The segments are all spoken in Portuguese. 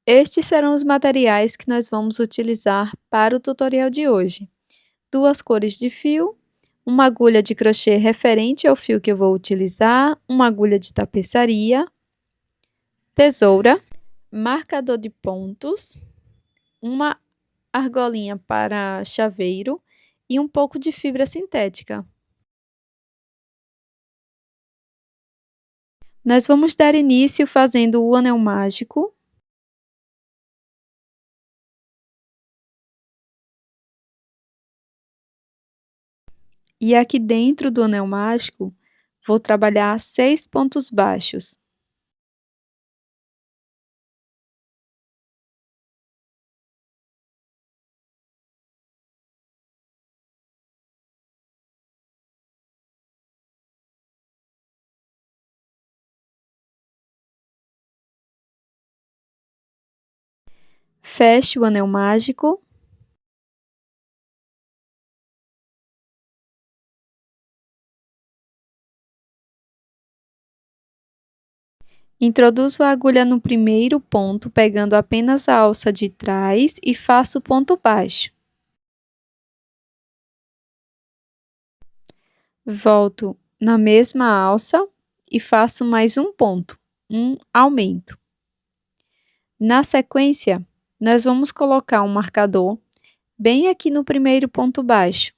Estes serão os materiais que nós vamos utilizar para o tutorial de hoje: duas cores de fio, uma agulha de crochê referente ao fio que eu vou utilizar, uma agulha de tapeçaria, tesoura, marcador de pontos, uma argolinha para chaveiro e um pouco de fibra sintética. Nós vamos dar início fazendo o anel mágico. E aqui dentro do anel mágico, vou trabalhar 6 pontos baixos. Feche o anel mágico. Introduzo a agulha no primeiro ponto, pegando apenas a alça de trás e faço ponto baixo. Volto na mesma alça e faço mais um ponto, um aumento. Na sequência, nós vamos colocar um marcador bem aqui no primeiro ponto baixo,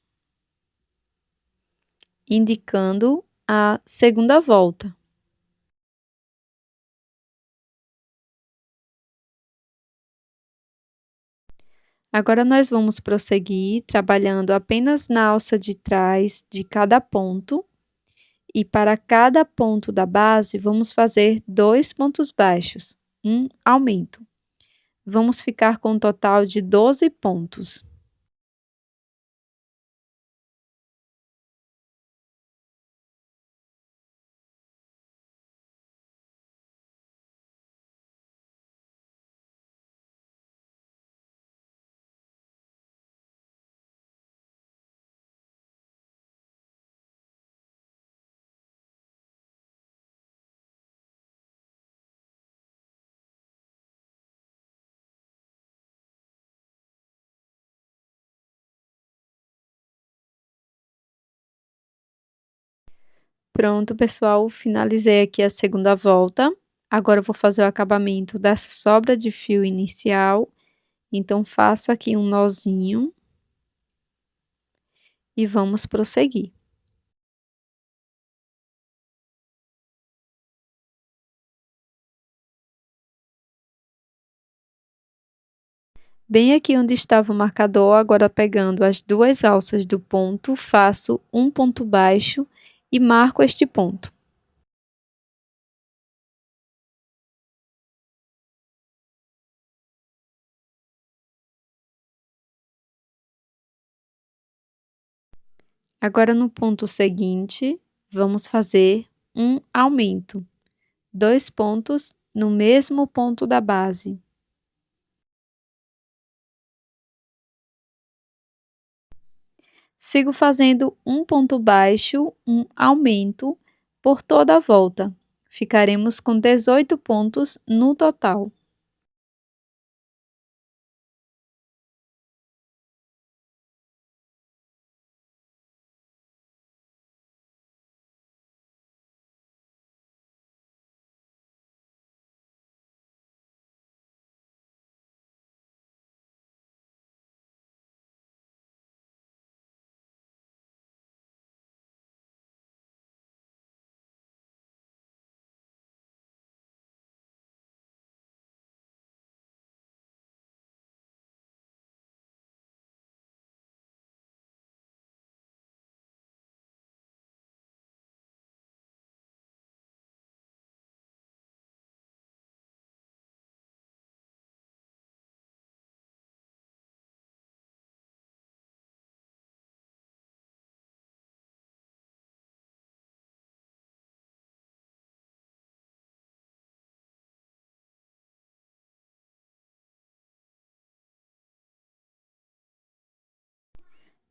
indicando a segunda volta. Agora nós vamos prosseguir trabalhando apenas na alça de trás de cada ponto, e para cada ponto da base vamos fazer 2 pontos baixos, um aumento. Vamos ficar com um total de 12 pontos. Pronto, pessoal, finalizei aqui a segunda volta. Agora eu vou fazer o acabamento dessa sobra de fio inicial. Então, faço aqui um nozinho e vamos prosseguir. Bem aqui onde estava o marcador, agora pegando as duas alças do ponto, faço um ponto baixo e marco este ponto. Agora no ponto seguinte, vamos fazer um aumento, 2 pontos no mesmo ponto da base. Sigo fazendo um ponto baixo, um aumento por toda a volta. Ficaremos com 18 pontos no total.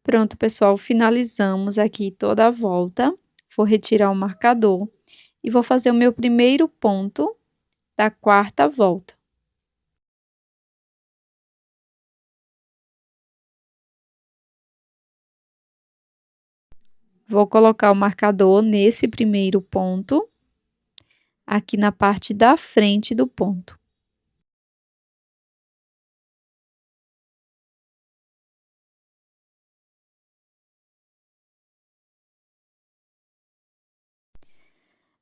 Pronto, pessoal, finalizamos aqui toda a volta. Vou retirar o marcador e vou fazer o meu primeiro ponto da quarta volta. Vou colocar o marcador nesse primeiro ponto, aqui na parte da frente do ponto.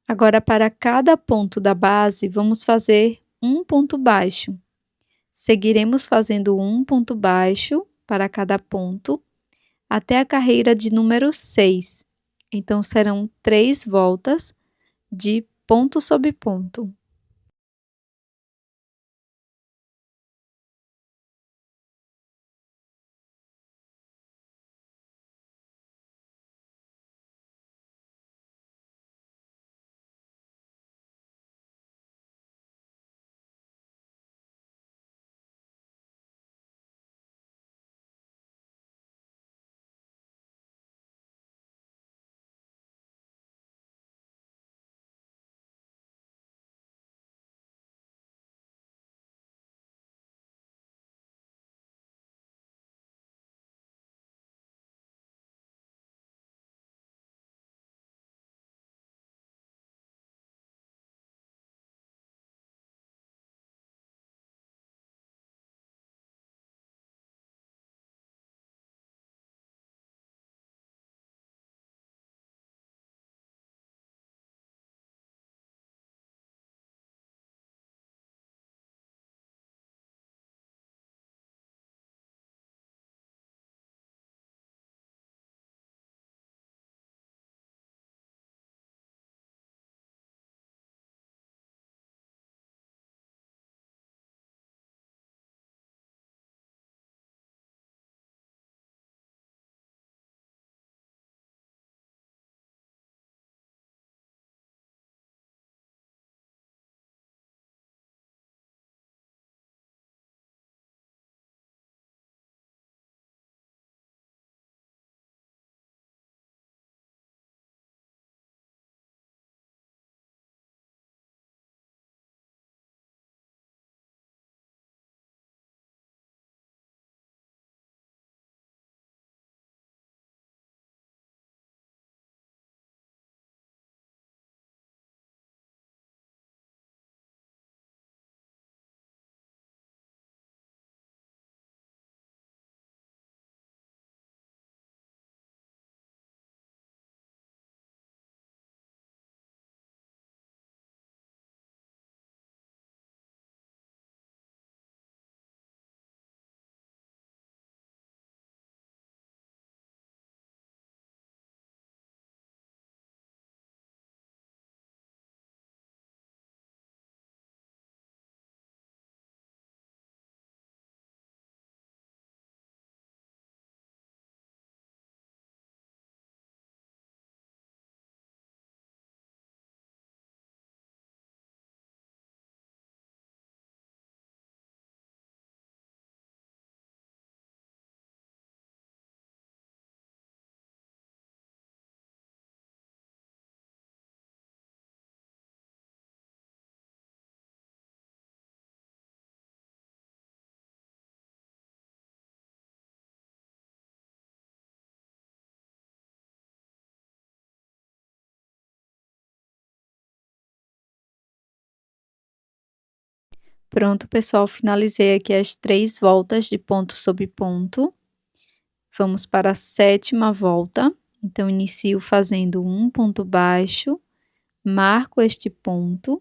Agora, para cada ponto da base, vamos fazer um ponto baixo. Seguiremos fazendo um ponto baixo para cada ponto, até a carreira de número 6. Então, serão 3 voltas de ponto sobre ponto. Pronto, pessoal, finalizei aqui as 3 voltas de ponto sobre ponto. Vamos para a 7ª volta. Então, inicio fazendo um ponto baixo, marco este ponto.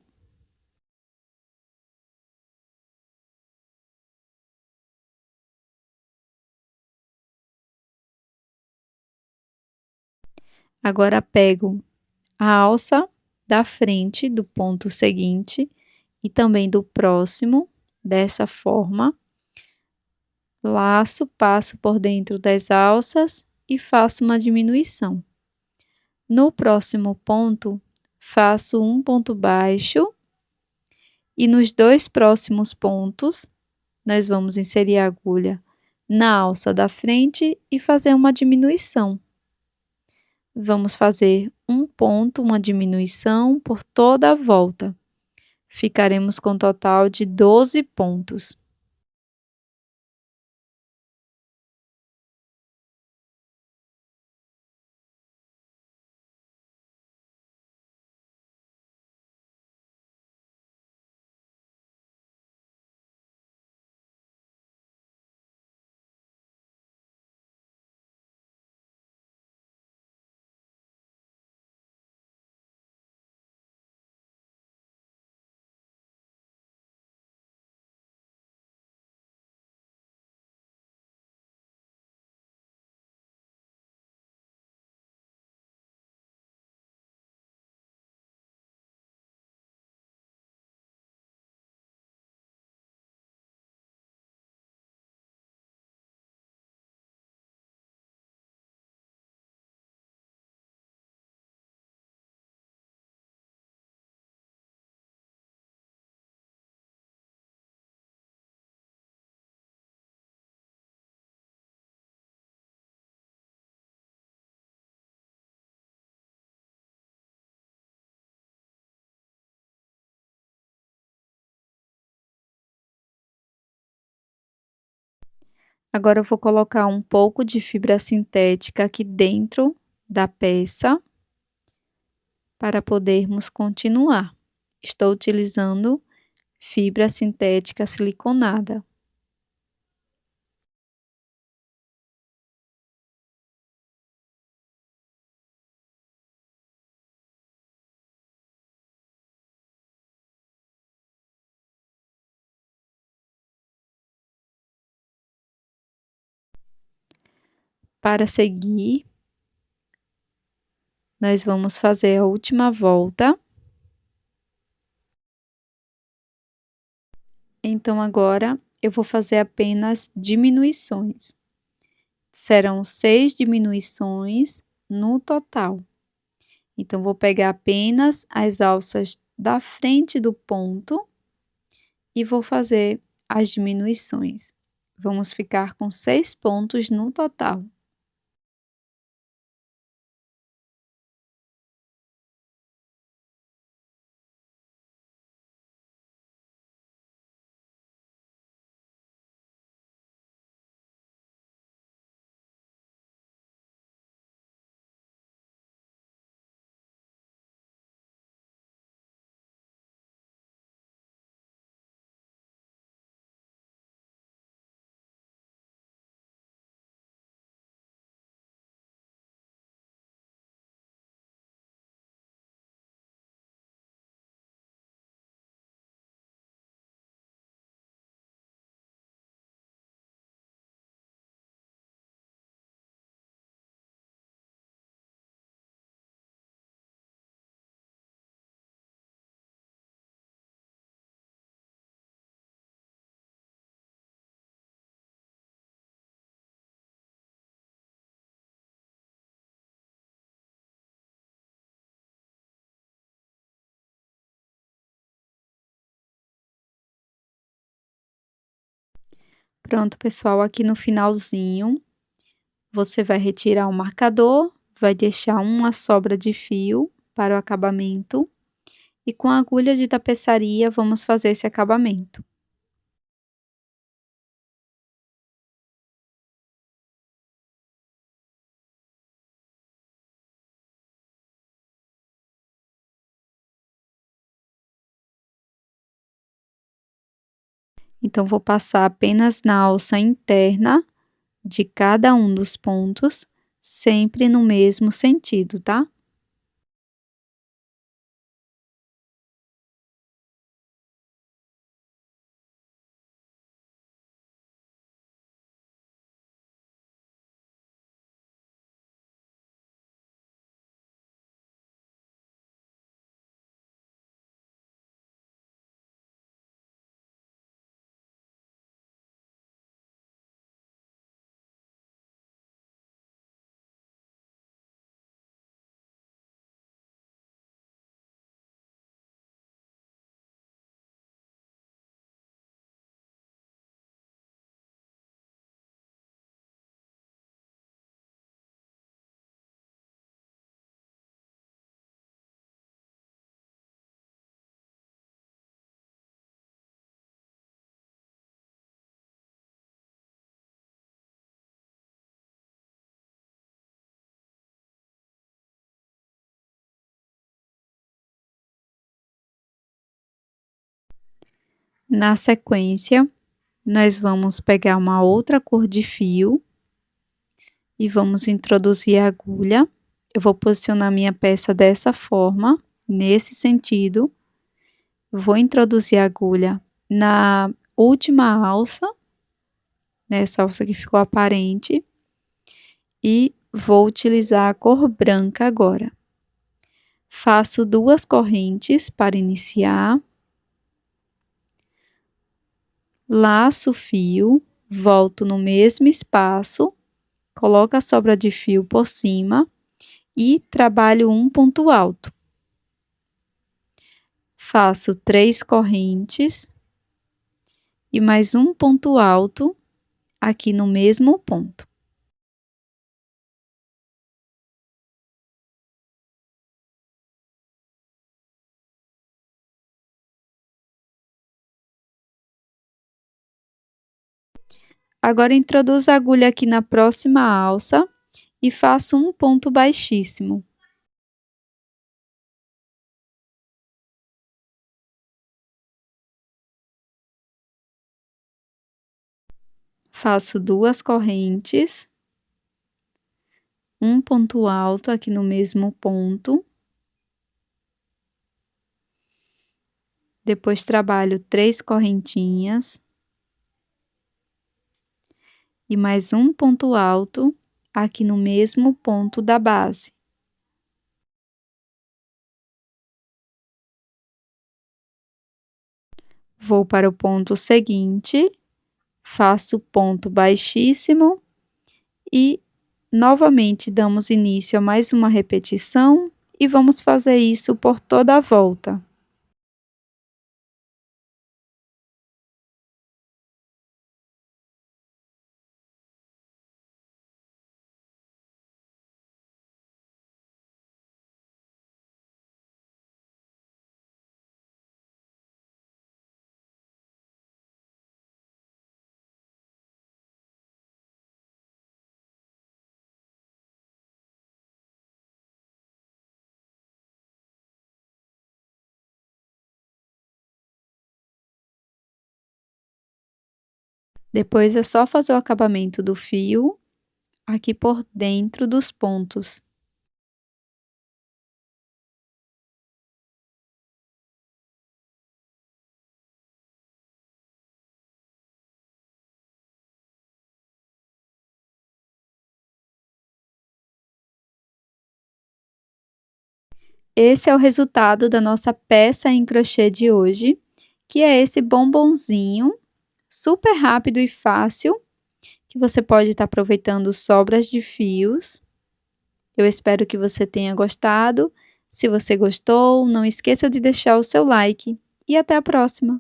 Agora, pego a alça da frente do ponto seguinte e também do próximo, dessa forma. Laço, passo por dentro das alças e faço uma diminuição. No próximo ponto, faço um ponto baixo e nos 2 próximos pontos, nós vamos inserir a agulha na alça da frente e fazer uma diminuição. Vamos fazer um ponto, uma diminuição por toda a volta. Ficaremos com um total de 12 pontos. Agora eu vou colocar um pouco de fibra sintética aqui dentro da peça, para podermos continuar. Estou utilizando fibra sintética siliconada. Para seguir, nós vamos fazer a última volta. Então agora eu vou fazer apenas diminuições. Serão 6 diminuições no total. Então vou pegar apenas as alças da frente do ponto e vou fazer as diminuições. Vamos ficar com 6 pontos no total. Pronto, pessoal, aqui no finalzinho, você vai retirar o marcador, vai deixar uma sobra de fio para o acabamento e com a agulha de tapeçaria vamos fazer esse acabamento. Então vou passar apenas na alça interna de cada um dos pontos, sempre no mesmo sentido, tá? Na sequência, nós vamos pegar uma outra cor de fio e vamos introduzir a agulha. Eu vou posicionar minha peça dessa forma, nesse sentido. Vou introduzir a agulha na última alça, nessa alça que ficou aparente, e vou utilizar a cor branca agora. Faço 2 correntes para iniciar. Laço o fio, volto no mesmo espaço, coloco a sobra de fio por cima e trabalho um ponto alto. Faço 3 correntes e mais um ponto alto aqui no mesmo ponto. Agora introduza a agulha aqui na próxima alça e faça um ponto baixíssimo. Faço 2 correntes, um ponto alto aqui no mesmo ponto. Depois trabalho 3 correntinhas. E mais um ponto alto aqui no mesmo ponto da base. Vou para o ponto seguinte, faço ponto baixíssimo e novamente damos início a mais uma repetição e vamos fazer isso por toda a volta. Depois é só fazer o acabamento do fio aqui por dentro dos pontos. Esse é o resultado da nossa peça em crochê de hoje, que é esse bombonzinho, super rápido e fácil, que você pode estar aproveitando sobras de fios. Eu espero que você tenha gostado. Se você gostou, não esqueça de deixar o seu like e até a próxima!